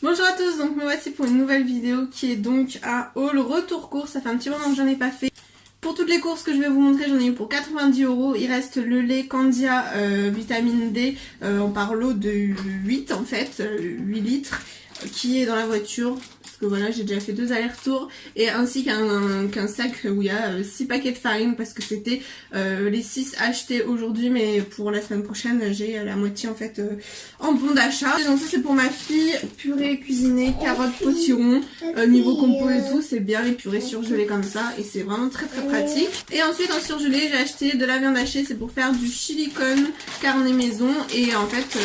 Bonjour à tous, donc me voici pour une nouvelle vidéo qui est donc un haul retour course. Ça fait un petit moment que j'en ai pas fait. Pour toutes les courses que je vais vous montrer, j'en ai eu pour 90 €. Il reste le lait Candia vitamine D en par lot de 8 en fait, 8 litres, qui est dans la voiture. Que voilà, j'ai déjà fait 2 allers-retours et ainsi qu'un sac où il y a 6 paquets de farine parce que c'était les 6 achetés aujourd'hui, mais pour la semaine prochaine j'ai la moitié en fait en bon d'achat. Donc ça c'est pour ma fille, purée cuisinée, carottes potiron, niveau compo et tout, c'est bien les purées surgelées comme ça et c'est vraiment très pratique. Et ensuite en surgelé j'ai acheté de la viande hachée, c'est pour faire du chili con carne maison et en fait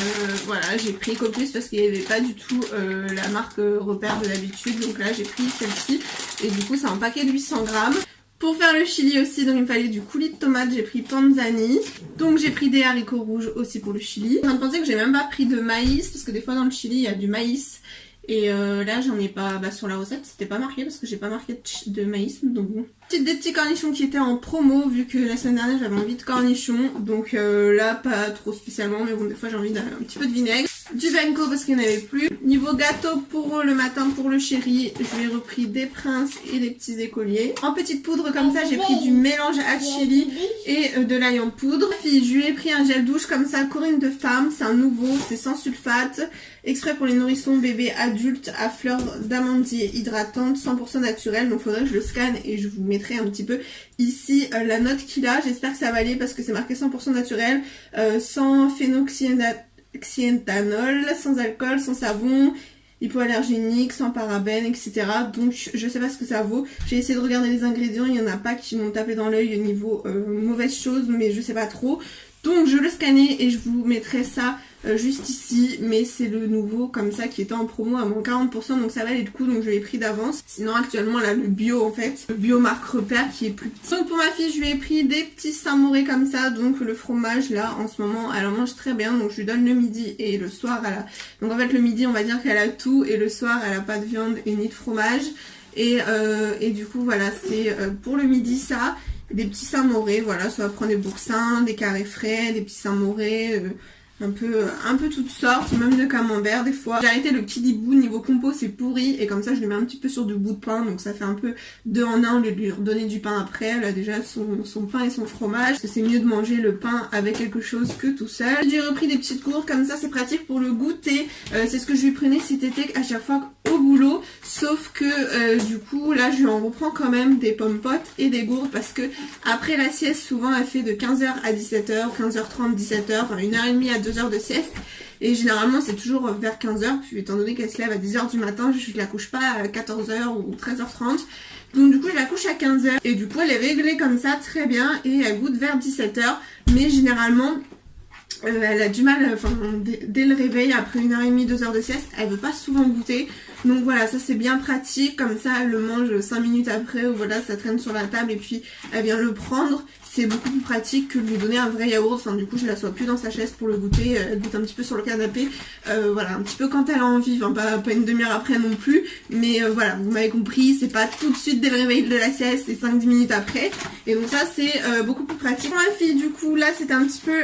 voilà, j'ai pris Copus parce qu'il n'y avait pas du tout la marque repère de l'habitude. Donc là j'ai pris celle-ci et du coup c'est un paquet de 800 grammes. Pour faire le chili aussi, donc il me fallait du coulis de tomate, j'ai pris panzani. Donc j'ai pris des haricots rouges aussi pour le chili. Je viens de penser que j'ai même pas pris de maïs parce que des fois dans le chili il y a du maïs. Et là j'en ai pas, sur la recette c'était pas marqué parce que j'ai pas marqué de maïs, donc bon. Des petits cornichons qui étaient en promo vu que la semaine dernière j'avais envie de cornichons. Donc là pas trop spécialement, mais bon des fois j'ai envie d'un petit peu de vinaigre. Du Venco parce qu'il n'y en avait plus. Niveau gâteau pour le matin pour le chéri, je lui ai repris des princes et des petits écoliers. En petite poudre comme ça j'ai pris du mélange à chili et de l'ail en poudre. Puis je lui ai pris un gel douche comme ça, Corinne de femme, c'est un nouveau, c'est sans sulfate. Exprès pour les nourrissons bébés adultes à fleurs d'amandier hydratante 100% naturelle. Donc faudrait que je le scanne et je vous mettrai un petit peu ici la note qu'il a. J'espère que ça va aller parce que c'est marqué 100% naturel, sans phénoxyéthanol, sans alcool, sans savon, hypoallergénique, sans parabènes, etc. Donc je sais pas ce que ça vaut. J'ai essayé de regarder les ingrédients, il n'y en a pas qui m'ont tapé dans l'œil au niveau mauvaise chose, mais je sais pas trop. Donc je le scannais et je vous mettrai ça juste ici, mais c'est le nouveau comme ça qui était en promo à moins 40%, donc ça valait le coup, donc je l'ai pris d'avance. Sinon actuellement là le bio en fait, le bio marque repère qui est plus petit. Donc pour ma fille je lui ai pris des petits Saint-Mauré comme ça, donc le fromage là en ce moment elle en mange très bien, donc je lui donne le midi et le soir elle a... Donc en fait le midi on va dire qu'elle a tout et le soir elle a pas de viande et ni de fromage. Et du coup voilà c'est pour le midi ça. Des petits Saint-Mauré, voilà, soit prendre des boursins, des carrés frais, des petits Saint-Mauré, un peu toutes sortes, même de camembert des fois. J'ai arrêté le kidibou, niveau compo c'est pourri et comme ça je le mets un petit peu sur du bout de pain, donc ça fait un peu 2 en 1 au lieu de lui redonner du pain après. Elle a déjà son pain et son fromage, parce que c'est mieux de manger le pain avec quelque chose que tout seul. J'ai repris des petites gourdes comme ça, c'est pratique pour le goûter, c'est ce que je lui prenais cet été à chaque fois au boulot, sauf que du coup là je lui en reprends quand même des pommes potes et des gourdes parce que après la sieste souvent elle fait de 15h à 17h, 15h30, 17h, enfin 1h30 à 2h de sieste et généralement c'est toujours vers 15h, puis étant donné qu'elle se lève à 10h du matin, je la couche pas à 14h ou 13h30. Donc du coup je la couche à 15h et du coup elle est réglée comme ça très bien et elle goûte vers 17h, mais généralement elle a du mal, enfin dès le réveil, après 1h30, 2h de sieste, elle veut pas souvent goûter. Donc voilà, ça c'est bien pratique, comme ça elle le mange 5 minutes après, ou voilà, ça traîne sur la table et puis elle vient le prendre. C'est beaucoup plus pratique que de lui donner un vrai yaourt, enfin du coup je la sois plus dans sa chaise pour le goûter, elle goûte un petit peu sur le canapé, voilà, un petit peu quand elle a envie, enfin pas une demi-heure après non plus, mais voilà, vous m'avez compris, c'est pas tout de suite dès le réveil de la sieste, c'est 5-10 minutes après, et donc ça c'est beaucoup plus pratique. Pour ma fille du coup, là c'était un petit peu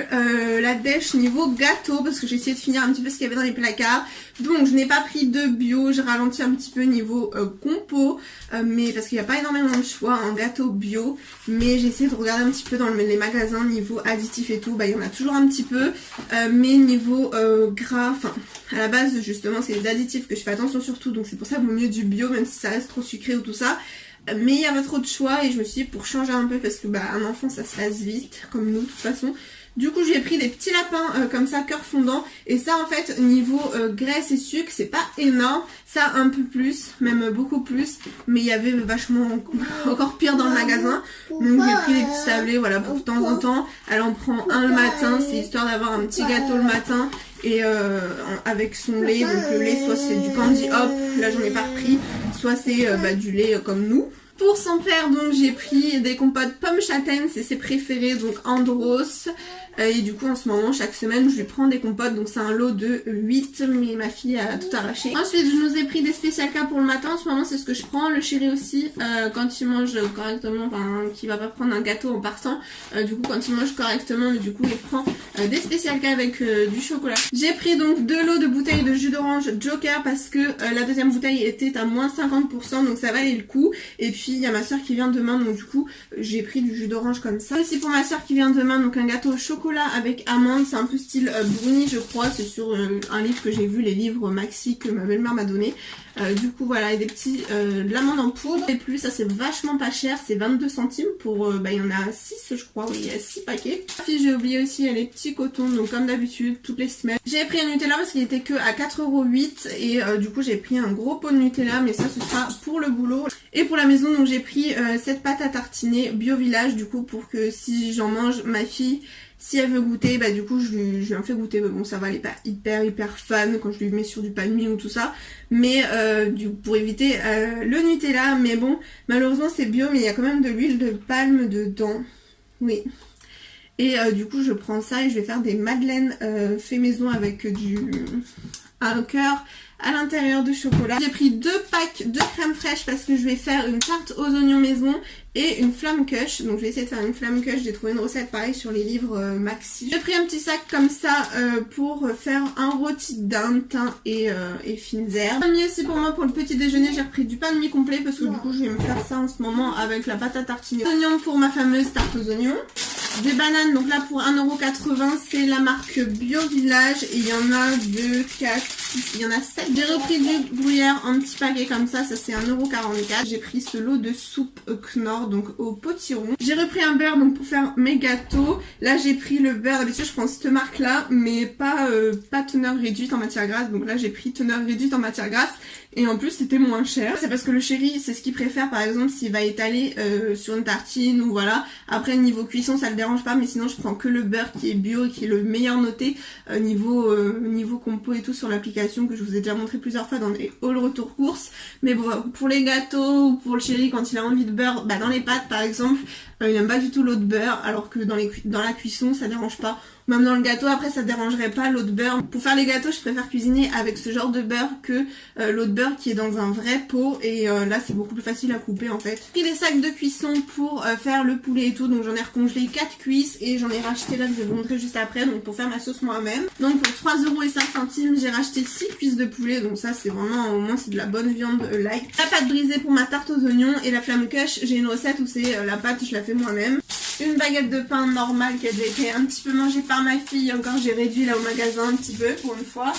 la dèche niveau gâteau, parce que j'ai essayé de finir un petit peu ce qu'il y avait dans les placards, donc je n'ai pas pris de bio, j'ai ralenti un petit peu niveau compo, mais parce qu'il n'y a pas énormément de choix en gâteau bio, mais j'ai essayé de regarder un petit peu dans les magasins niveau additifs et tout, bah il y en a toujours un petit peu, mais niveau gras, enfin à la base justement c'est les additifs que je fais attention surtout, donc c'est pour ça qu'il vaut mieux du bio même si ça reste trop sucré ou tout ça, mais il n'y a pas trop de choix et je me suis dit pour changer un peu parce que bah un enfant ça se lasse vite comme nous de toute façon. Du coup j'ai pris des petits lapins comme ça cœur fondant et ça en fait niveau graisse et sucre c'est pas énorme, ça un peu plus, même beaucoup plus, mais il y avait vachement encore pire dans le magasin, donc j'ai pris des petits sablés voilà pour de temps en temps. Elle en prend un le matin, c'est histoire d'avoir un petit gâteau le matin et avec son lait, donc le lait soit c'est du candy hop, là j'en ai pas repris, soit c'est du lait comme nous. Pour son père, donc j'ai pris des compotes pommes châtaignes, c'est ses préférés, donc Andros. Et du coup en ce moment chaque semaine je lui prends des compotes, donc c'est un lot de 8, mais ma fille a tout arraché. Ensuite je nous ai pris des spécial cas pour le matin, en ce moment c'est ce que je prends. Le chéri aussi, quand il mange correctement, enfin qui va pas prendre un gâteau en partant, du coup quand il mange correctement, du coup il prend des spécial cas avec du chocolat. J'ai pris donc 2 lots de bouteilles de jus d'orange Joker parce que la deuxième bouteille était à moins 50%, donc ça valait le coup. Et puis il y a ma soeur qui vient demain, donc du coup j'ai pris du jus d'orange comme ça. Aussi pour ma soeur qui vient demain, donc un gâteau au chocolat avec amande, c'est un peu style brownie je crois, c'est sur un livre que j'ai vu, les livres Maxi que ma belle-mère m'a donné. Du coup voilà, et des petits de l'amande en poudre. Et plus ça c'est vachement pas cher, c'est 22 centimes pour, il y en a 6 je crois, oui il y a 6 paquets. Puis j'ai oublié aussi les petits cotons, donc comme d'habitude toutes les semaines. J'ai pris un Nutella parce qu'il était que à 4,08 € et du coup j'ai pris un gros pot de Nutella, mais ça ce sera pour le boulot. Et pour la maison donc j'ai pris cette pâte à tartiner Bio Village, du coup pour que si j'en mange, ma fille, si elle veut goûter, bah du coup je lui en fais goûter. Bon ça va, elle est pas hyper fan quand je lui mets sur du palmier ou tout ça, mais pour éviter le Nutella. Mais bon malheureusement c'est bio, mais il y a quand même de l'huile de palme dedans, oui. Et du coup je prends ça et je vais faire des madeleines fait maison avec un cœur à l'intérieur de chocolat. J'ai pris 2 packs de crème fraîche parce que je vais faire une tarte aux oignons maison et une flamme kush. Donc je vais essayer de faire une flamme kush, j'ai trouvé une recette pareille sur les livres Maxi. J'ai pris un petit sac comme ça pour faire un rôti de dinde, thym et fines herbes. J'ai mis aussi pour moi pour le petit déjeuner, j'ai repris du pain de mie complet parce que du coup je vais me faire ça en ce moment avec la pâte à tartiner. Des oignons pour ma fameuse tarte aux oignons. Des bananes, donc là pour 1,80 €, c'est la marque Bio Village et il y en a 2, 4, 6, il y en a 7. J'ai repris du gruyère en petit paquet comme ça c'est 1,44 €. J'ai pris ce lot de soupe Knorr, donc au potiron. J'ai repris un beurre donc pour faire mes gâteaux. Là j'ai pris le beurre, d'habitude je prends cette marque là, mais pas teneur réduite en matière grasse, donc là j'ai pris teneur réduite en matière grasse. Et en plus c'était moins cher. C'est parce que le chéri c'est ce qu'il préfère, par exemple s'il va étaler sur une tartine ou voilà. Après niveau cuisson ça le dérange pas, mais sinon je prends que le beurre qui est bio et qui est le meilleur noté niveau compo et tout sur l'application que je vous ai déjà montré plusieurs fois dans les haul retour courses. Mais bon pour les gâteaux ou pour le chéri quand il a envie de beurre, dans les pâtes par exemple, il n'aime pas du tout l'eau de beurre, alors que dans la cuisson ça dérange pas. Même dans le gâteau après ça dérangerait pas l'eau de beurre. Pour faire les gâteaux je préfère cuisiner avec ce genre de beurre que l'eau de beurre qui est dans un vrai pot, et là c'est beaucoup plus facile à couper en fait. J'ai pris des sacs de cuisson pour faire le poulet et tout, donc j'en ai recongelé 4 cuisses et j'en ai racheté là, je vais vous montrer juste après, donc pour faire ma sauce moi-même. Donc pour 3,05 € j'ai racheté 6 cuisses de poulet, donc ça c'est vraiment, au moins c'est de la bonne viande light. La pâte brisée pour ma tarte aux oignons et la flamme kush, j'ai une recette où c'est la pâte je la fais moi-même. Une baguette de pain normale qui a déjà été un petit peu mangée par ma fille, encore j'ai réduit là au magasin un petit peu pour une fois.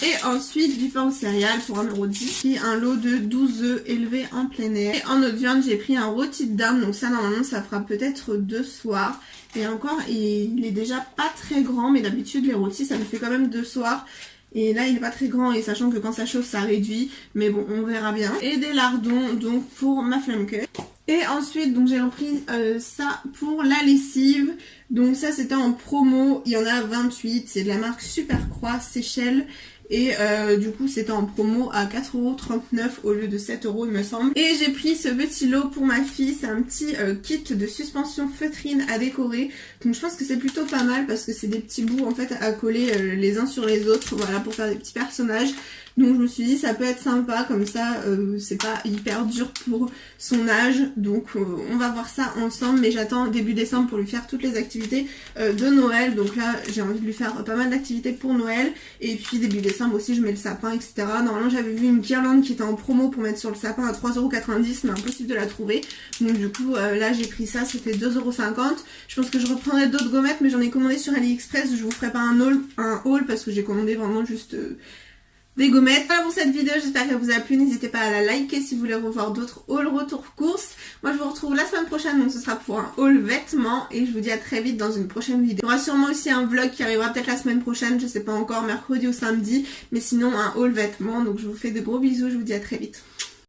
Et ensuite du pain aux céréales pour 1,10 € et un lot de 12 œufs élevés en plein air. Et en autre viande j'ai pris un rôti de dinde, donc ça normalement ça fera peut-être 2 soirs. Et encore il est déjà pas très grand, mais d'habitude les rôtis ça me fait quand même 2 soirs. Et là il est pas très grand, et sachant que quand ça chauffe ça réduit, mais bon on verra bien. Et des lardons donc pour ma flamme kush. Et ensuite donc j'ai repris ça pour la lessive. Donc ça c'était en promo, il y en a 28, c'est de la marque Supercroix Seychelles. Et du coup c'était en promo à 4,39 € au lieu de 7 € il me semble. Et j'ai pris ce petit lot pour ma fille, c'est un petit kit de suspension feutrine à décorer. Donc je pense que c'est plutôt pas mal parce que c'est des petits bouts en fait à coller les uns sur les autres, voilà, pour faire des petits personnages. Donc je me suis dit ça peut être sympa comme ça, c'est pas hyper dur pour son âge. Donc on va voir ça ensemble, mais j'attends début décembre pour lui faire toutes les activités de Noël. Donc là j'ai envie de lui faire pas mal d'activités pour Noël. Et puis début décembre aussi je mets le sapin, etc. Normalement j'avais vu une guirlande qui était en promo pour mettre sur le sapin à 3,90 €, mais impossible de la trouver. Donc du coup là j'ai pris ça, c'était 2,50 €. Je pense que je reprendrai d'autres gommettes, mais j'en ai commandé sur AliExpress. Je vous ferai pas un haul parce que j'ai commandé vraiment juste des gommettes. Voilà pour cette vidéo, j'espère qu'elle vous a plu. N'hésitez pas à la liker si vous voulez revoir d'autres haul retour courses. Moi je vous retrouve la semaine prochaine, donc ce sera pour un haul vêtements, et je vous dis à très vite dans une prochaine vidéo. Il y aura sûrement aussi un vlog qui arrivera peut-être la semaine prochaine, je sais pas encore, mercredi ou samedi, mais sinon un haul vêtements. Donc je vous fais de gros bisous, je vous dis à très vite.